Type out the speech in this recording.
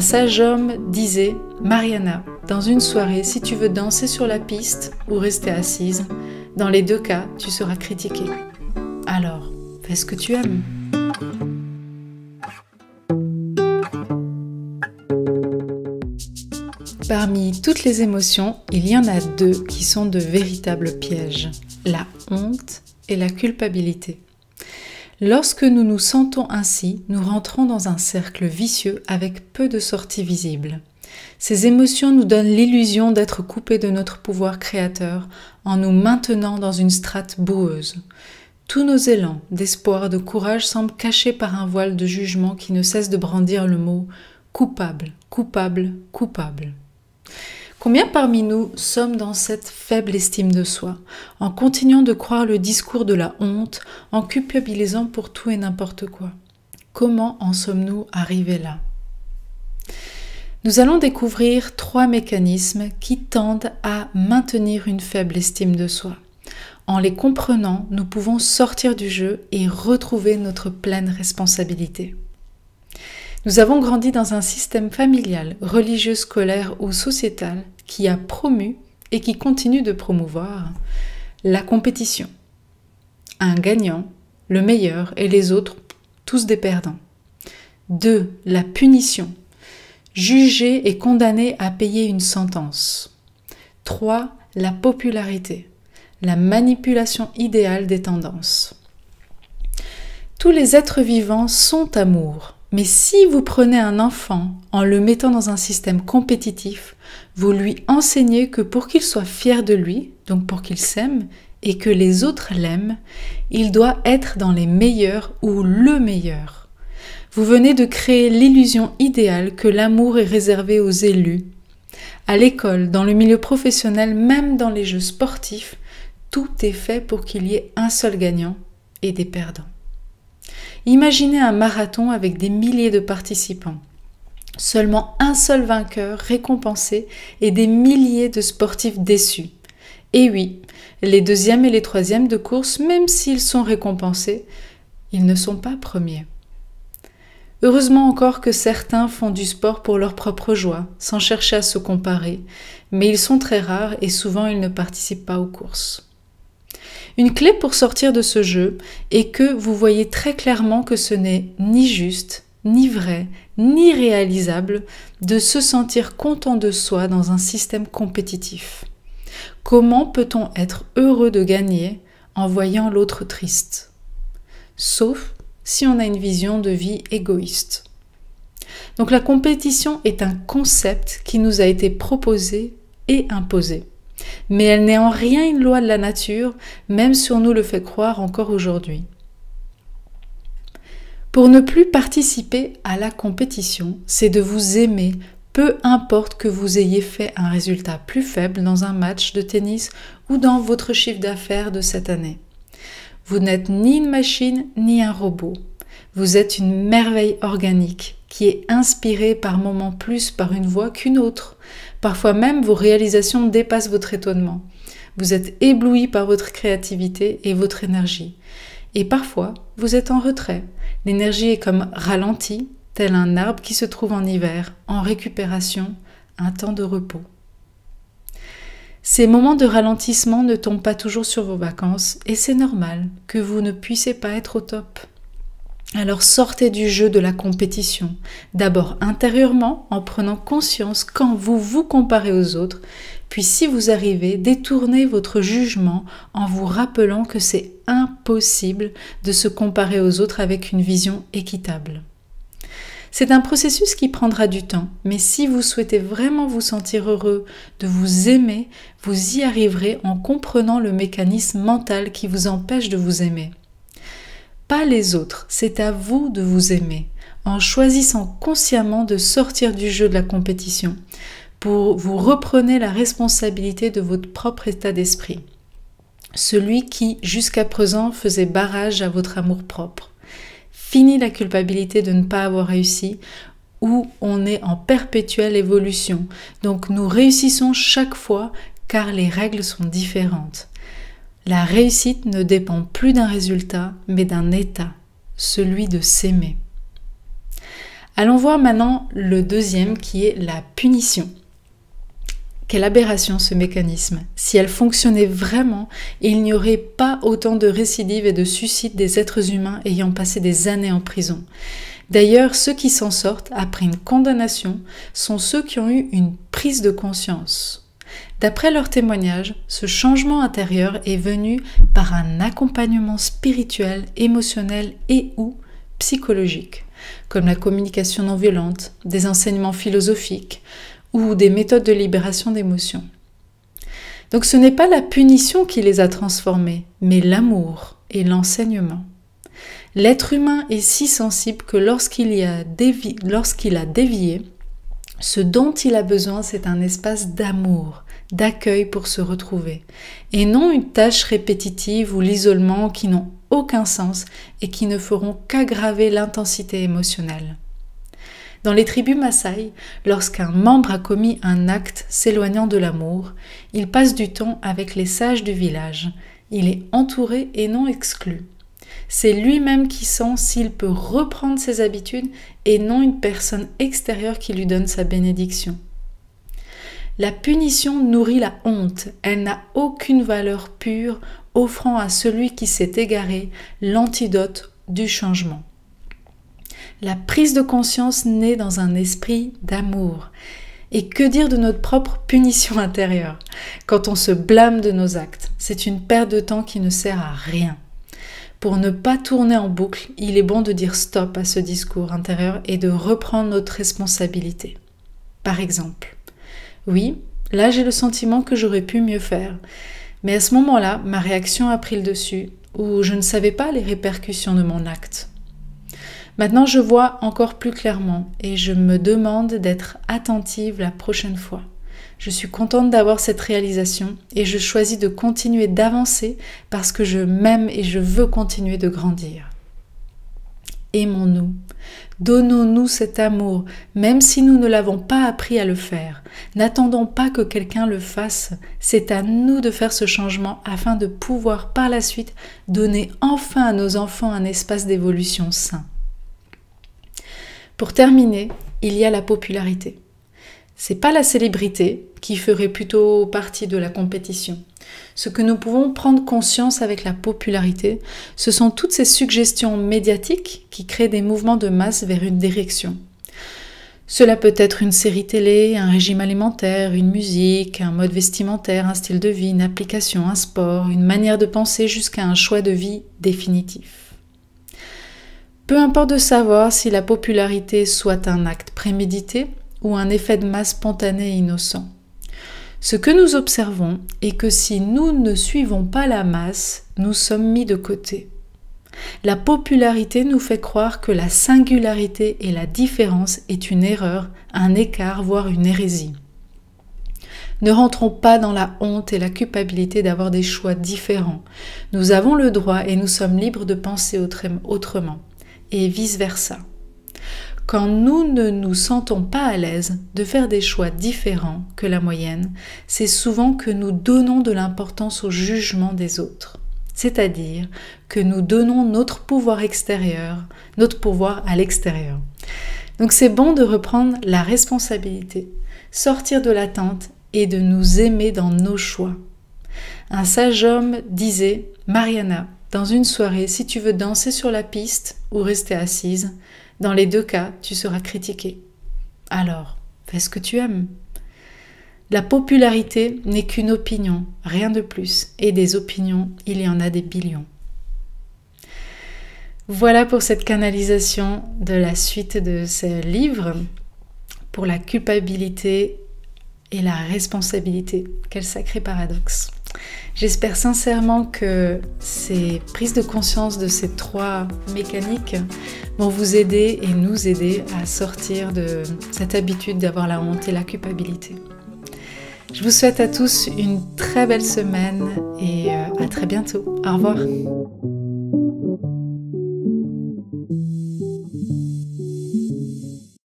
Un sage homme disait « Mariana, dans une soirée, si tu veux danser sur la piste ou rester assise, dans les deux cas, tu seras critiquée. Alors, fais ce que tu aimes. » Parmi toutes les émotions, il y en a deux qui sont de véritables pièges, la honte et la culpabilité. Lorsque nous nous sentons ainsi, nous rentrons dans un cercle vicieux avec peu de sorties visibles. Ces émotions nous donnent l'illusion d'être coupés de notre pouvoir créateur en nous maintenant dans une strate boueuse. Tous nos élans d'espoir, de courage semblent cachés par un voile de jugement qui ne cesse de brandir le mot « coupable, coupable, coupable ». Combien parmi nous sommes dans cette faible estime de soi, en continuant de croire le discours de la honte, en culpabilisant pour tout et n'importe quoi? Comment en sommes-nous arrivés là? Nous allons découvrir 3 mécanismes qui tendent à maintenir une faible estime de soi. En les comprenant, nous pouvons sortir du jeu et retrouver notre pleine responsabilité. Nous avons grandi dans un système familial, religieux, scolaire ou sociétal qui a promu et qui continue de promouvoir la compétition. Un gagnant, le meilleur et les autres, tous des perdants. 2. La punition. Jugé et condamné à payer une sentence. 3. La popularité. La manipulation idéale des tendances. Tous les êtres vivants sont amour. Mais si vous prenez un enfant en le mettant dans un système compétitif, vous lui enseignez que pour qu'il soit fier de lui, donc pour qu'il s'aime, et que les autres l'aiment, il doit être dans les meilleurs ou le meilleur. Vous venez de créer l'illusion idéale que l'amour est réservé aux élus. À l'école, dans le milieu professionnel, même dans les jeux sportifs, tout est fait pour qu'il y ait un seul gagnant et des perdants. Imaginez un marathon avec des milliers de participants. Seulement un seul vainqueur récompensé et des milliers de sportifs déçus. Et oui, les 2e et les 3e de course, même s'ils sont récompensés, ils ne sont pas premiers. Heureusement encore que certains font du sport pour leur propre joie, sans chercher à se comparer, mais ils sont très rares et souvent ils ne participent pas aux courses. Une clé pour sortir de ce jeu est que vous voyez très clairement que ce n'est ni juste, ni vrai, ni réalisable de se sentir content de soi dans un système compétitif. Comment peut-on être heureux de gagner en voyant l'autre triste? Sauf si on a une vision de vie égoïste. Donc la compétition est un concept qui nous a été proposé et imposé. Mais elle n'est en rien une loi de la nature, même si on nous le fait croire encore aujourd'hui. Pour ne plus participer à la compétition, c'est de vous aimer, peu importe que vous ayez fait un résultat plus faible dans un match de tennis ou dans votre chiffre d'affaires de cette année. Vous n'êtes ni une machine ni un robot. Vous êtes une merveille organique qui est inspirée par moments plus par une voix qu'une autre. Parfois même, vos réalisations dépassent votre étonnement. Vous êtes ébloui par votre créativité et votre énergie. Et parfois, vous êtes en retrait. L'énergie est comme ralentie, tel un arbre qui se trouve en hiver, en récupération, un temps de repos. Ces moments de ralentissement ne tombent pas toujours sur vos vacances et c'est normal que vous ne puissiez pas être au top. Alors sortez du jeu de la compétition, d'abord intérieurement en prenant conscience quand vous vous comparez aux autres, puis si vous arrivez, détournez votre jugement en vous rappelant que c'est impossible de se comparer aux autres avec une vision équitable. C'est un processus qui prendra du temps, mais si vous souhaitez vraiment vous sentir heureux, de vous aimer, vous y arriverez en comprenant le mécanisme mental qui vous empêche de vous aimer. Pas les autres, c'est à vous de vous aimer, en choisissant consciemment de sortir du jeu de la compétition, pour vous reprenez la responsabilité de votre propre état d'esprit, celui qui, jusqu'à présent, faisait barrage à votre amour-propre. Fini la culpabilité de ne pas avoir réussi, où on est en perpétuelle évolution, donc nous réussissons chaque fois car les règles sont différentes. La réussite ne dépend plus d'un résultat, mais d'un état, celui de s'aimer. Allons voir maintenant le deuxième qui est la punition. Quelle aberration ce mécanisme. Si elle fonctionnait vraiment, il n'y aurait pas autant de récidives et de suicides des êtres humains ayant passé des années en prison. D'ailleurs, ceux qui s'en sortent après une condamnation sont ceux qui ont eu une prise de conscience. D'après leur témoignage, ce changement intérieur est venu par un accompagnement spirituel, émotionnel et ou psychologique, comme la communication non violente, des enseignements philosophiques, ou des méthodes de libération d'émotions. Donc ce n'est pas la punition qui les a transformés, mais l'amour et l'enseignement. L'être humain est si sensible que lorsqu'il a dévié, ce dont il a besoin, c'est un espace d'amour, d'accueil pour se retrouver, et non une tâche répétitive ou l'isolement qui n'ont aucun sens et qui ne feront qu'aggraver l'intensité émotionnelle. Dans les tribus Maasai, lorsqu'un membre a commis un acte s'éloignant de l'amour, il passe du temps avec les sages du village. Il est entouré et non exclu. C'est lui-même qui sent s'il peut reprendre ses habitudes et non une personne extérieure qui lui donne sa bénédiction. La punition nourrit la honte. Elle n'a aucune valeur pure, offrant à celui qui s'est égaré l'antidote du changement. La prise de conscience naît dans un esprit d'amour. Et que dire de notre propre punition intérieure? Quand on se blâme de nos actes, c'est une perte de temps qui ne sert à rien. Pour ne pas tourner en boucle, il est bon de dire stop à ce discours intérieur et de reprendre notre responsabilité. Par exemple, oui, là j'ai le sentiment que j'aurais pu mieux faire, mais à ce moment-là, ma réaction a pris le dessus, ou je ne savais pas les répercussions de mon acte. Maintenant, je vois encore plus clairement et je me demande d'être attentive la prochaine fois. Je suis contente d'avoir cette réalisation et je choisis de continuer d'avancer parce que je m'aime et je veux continuer de grandir. Aimons-nous, donnons-nous cet amour, même si nous ne l'avons pas appris à le faire. N'attendons pas que quelqu'un le fasse, c'est à nous de faire ce changement afin de pouvoir par la suite donner enfin à nos enfants un espace d'évolution sain. Pour terminer, il y a la popularité. C'est pas la célébrité qui ferait plutôt partie de la compétition. Ce que nous pouvons prendre conscience avec la popularité, ce sont toutes ces suggestions médiatiques qui créent des mouvements de masse vers une direction. Cela peut être une série télé, un régime alimentaire, une musique, un mode vestimentaire, un style de vie, une application, un sport, une manière de penser jusqu'à un choix de vie définitif. Peu importe de savoir si la popularité soit un acte prémédité ou un effet de masse spontané et innocent. Ce que nous observons est que si nous ne suivons pas la masse, nous sommes mis de côté. La popularité nous fait croire que la singularité et la différence est une erreur, un écart, voire une hérésie. Ne rentrons pas dans la honte et la culpabilité d'avoir des choix différents. Nous avons le droit et nous sommes libres de penser autrement. Et vice-versa. Quand nous ne nous sentons pas à l'aise de faire des choix différents que la moyenne, c'est souvent que nous donnons de l'importance au jugement des autres. C'est-à-dire que nous donnons notre pouvoir extérieur, notre pouvoir à l'extérieur. Donc c'est bon de reprendre la responsabilité, sortir de l'attente et de nous aimer dans nos choix. Un sage homme disait « Mariana, dans une soirée, si tu veux danser sur la piste ou rester assise, dans les deux cas, tu seras critiquée. Alors, fais ce que tu aimes. » La popularité n'est qu'une opinion, rien de plus. Et des opinions, il y en a des billions. Voilà pour cette canalisation de la suite de ce livre, pour la culpabilité et la responsabilité. Quel sacré paradoxe. J'espère sincèrement que ces prises de conscience de ces trois mécaniques vont vous aider et nous aider à sortir de cette habitude d'avoir la honte et la culpabilité. Je vous souhaite à tous une très belle semaine et à très bientôt. Au revoir.